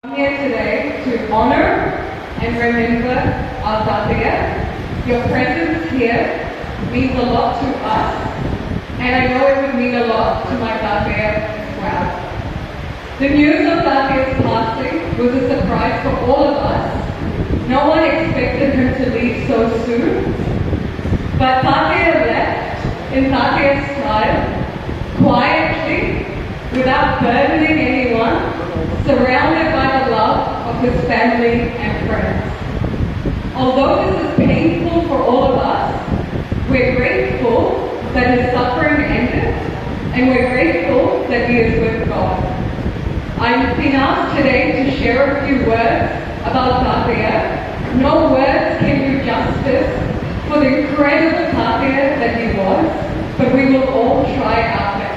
I'm here today to honor and remember our Tataya. Your presence here means a lot to us, and I know it would mean a lot to my Tataya as well. The news of Tataya's passing was a surprise for all of us. No one expected her to leave so soon, but Tataya left in Tataya's style, quietly, without burdening anyone, surrounded by the love of his family and friends. Although this is painful for all of us, we're grateful that his suffering ended, and we're grateful that he is with God. I've been asked today to share a few words about Tataya. No words can do justice for the incredible Tataya that he was, but we will all try our best.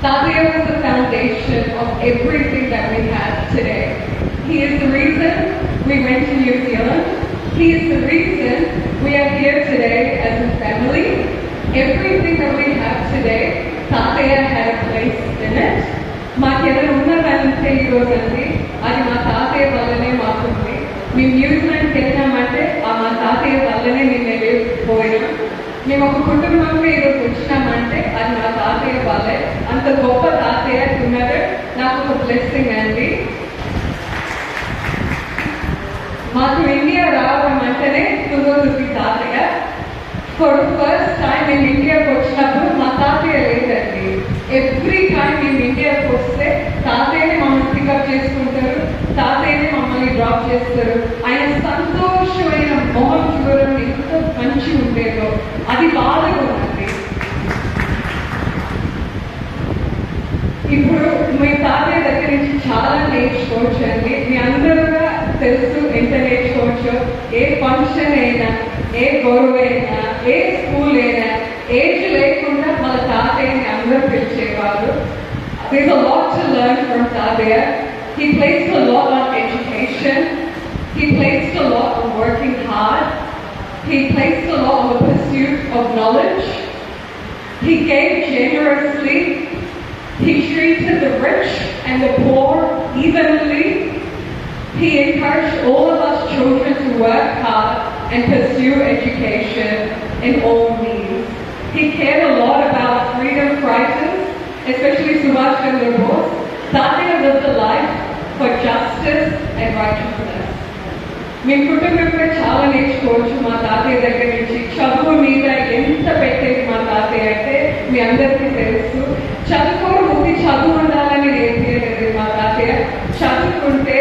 Tataya was the foundation of everything that we have today. He is the reason we went to New Zealand. He is the reason we are here today as a family. Everything that we have today, Tataya had a place in it. మాకేదైనా ఉన్నదంటే ఈరోజు అండి అది మా తాతయ్య వల్లనే మాకుంది. మేము న్యూజిలాండ్కి వెళ్ళామంటే ఆ మా తాతయ్య వల్లనే మేము వెళ్ళిపోయినాం. మేము ఒక కుటుంబంలో ఈరోజు వచ్చినామంటే అది మా తాతయ్య వాళ్ళే. అంత గొప్ప తాతయ్య ఉన్నారు. నాకు ఒక బ్లెస్సింగ్ అండి. మాకు ఇండియా రావడం అంటేనే తుంగతుర్తి తాతయ్య. ఫర్ ఫస్ట్ టైం మేము ఇండియాకి వచ్చినప్పుడు మా తాతయ్య లేదండి. ఎవ్రీ టైం మేము ఇండియాకి వస్తే తాతయ్యని మమ్మల్ని పికప్ చేసుకుంటారు, తాతయ్యని మమ్మల్ని డ్రాప్ చేస్తారు. ఆయన సంతోషమైన మొహం చూడడం ఎంత మంచి ఉండేదో అది బాధగా ఉందండి. ఇప్పుడు మీ తాతయ్య దగ్గర నుంచి చాలా నేర్చుకోవచ్చు అండి. మీ అందరూగా తెలుసు ఎంత నేర్చుకోవచ్చు. ఏ ఫంక్షన్ అయినా, ఏ గొడవ అయినా, ఏ స్కూల్ అయినా, ఏజ్ లేకుండా మన తాతయ్యని అందరూ పిలిచేవారు. There's a lot to learn from Tataya. He placed a lot on education. He placed a lot on working hard. He placed a lot on the pursuit of knowledge. He gave generously. He treated the rich and the poor evenly. He encouraged all of us children to work hard and pursue education in all means. He cared a lot about freedom fighters, especially Subhash Chandra Bose. Tataya lived a life for justice and righteousness. మీ కుటుంబంలో చాలా నేర్చుకోవచ్చు మా తాతయ్య దగ్గర నుంచి. చదువు మీద ఎంత పెట్టేది మా తాతయ్య అంటే మీ అందరికీ తెలుసు. చదువుకోవడం చదువు ఉండాలని నేర్పించలేదు మా తాతయ్య. చదువుకుంటే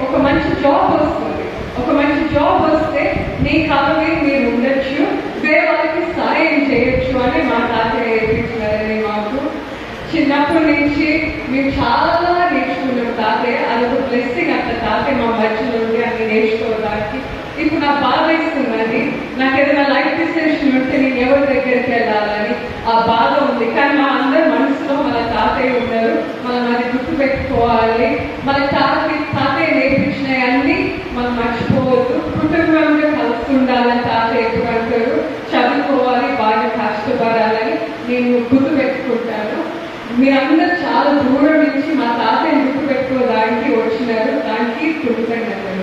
ఒక మంచి జాబ్ వస్తుంది. ఒక మంచి జాబ్ వస్తే మీ కాలమే మీరు ఉండొచ్చు, వేరే వాళ్ళకి సాయం చేయొచ్చు అని మా తాతయ్య నేర్పించినారని మాకు. చిన్నప్పటి నుంచి మేము చాలా నేర్చుకున్నాం తాతయ్య. అదొక బ్లెస్సింగ్ అంట తాతయ్య మా మధ్యలో ఉండి అన్ని నేర్చుకోవడానికి. ఇప్పుడు నాకు బాధ ఇస్తున్నది. నాకు ఏదైనా లైఫ్ డిసిషన్ ఉంటే నేను ఎవరి దగ్గరికి వెళ్ళాలని ఆ బాధ ఉంది. కానీ మా అందరి మనసులో మన తాతయ్య ఉన్నారు. మనం అది గుర్తు పెట్టుకోవాలి. మన తాతయ్య నేర్పించినవన్నీ మనం మర్చిపోవద్దు. కుటుంబంలో కలిసి ఉండాలని తాతయ్య ఎప్పుడు అంటారు. చదువుకోవాలి, బాగా కష్టపడాలని నేను గుర్తు పెట్టుకుంటాను. మీరందరూ చాలా దూరం నుంచి మా తాతయ్యని గుర్తు పెట్టుకోవడానికి వచ్చినారు. దానికి కృతజ్ఞతలు.